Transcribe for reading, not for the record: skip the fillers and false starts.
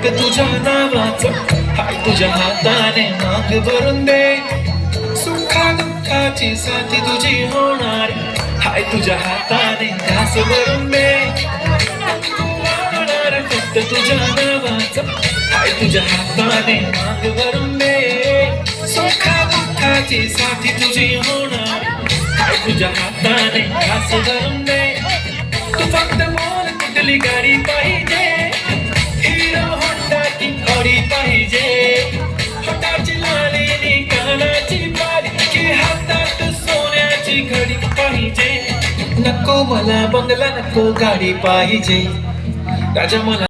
फक्त तुझ्या नावाचं हाय तुझ्या हाताने माग भरून दे. सुखा दुःखाची साथी तुझी होणार हाय तुझ्या हाताने घास भरून दे. फक्त तुझ्या नावाचं हाय तुझ्या हाताने माग भरून दे. सुखा दुःखाची साथी तुझी होणार हाय तुझ्या हाताने घास भरून दे. तू फक्त बोल कुठली गाडी पाहिजे, हिरो होंडा की ऑडी पाहिजे. हाताची लाली आणि कानाची बाली की हातात सोन्याची घडी पाहिजे. नको मला बंगला नको गाडी पाहिजे, राजा मला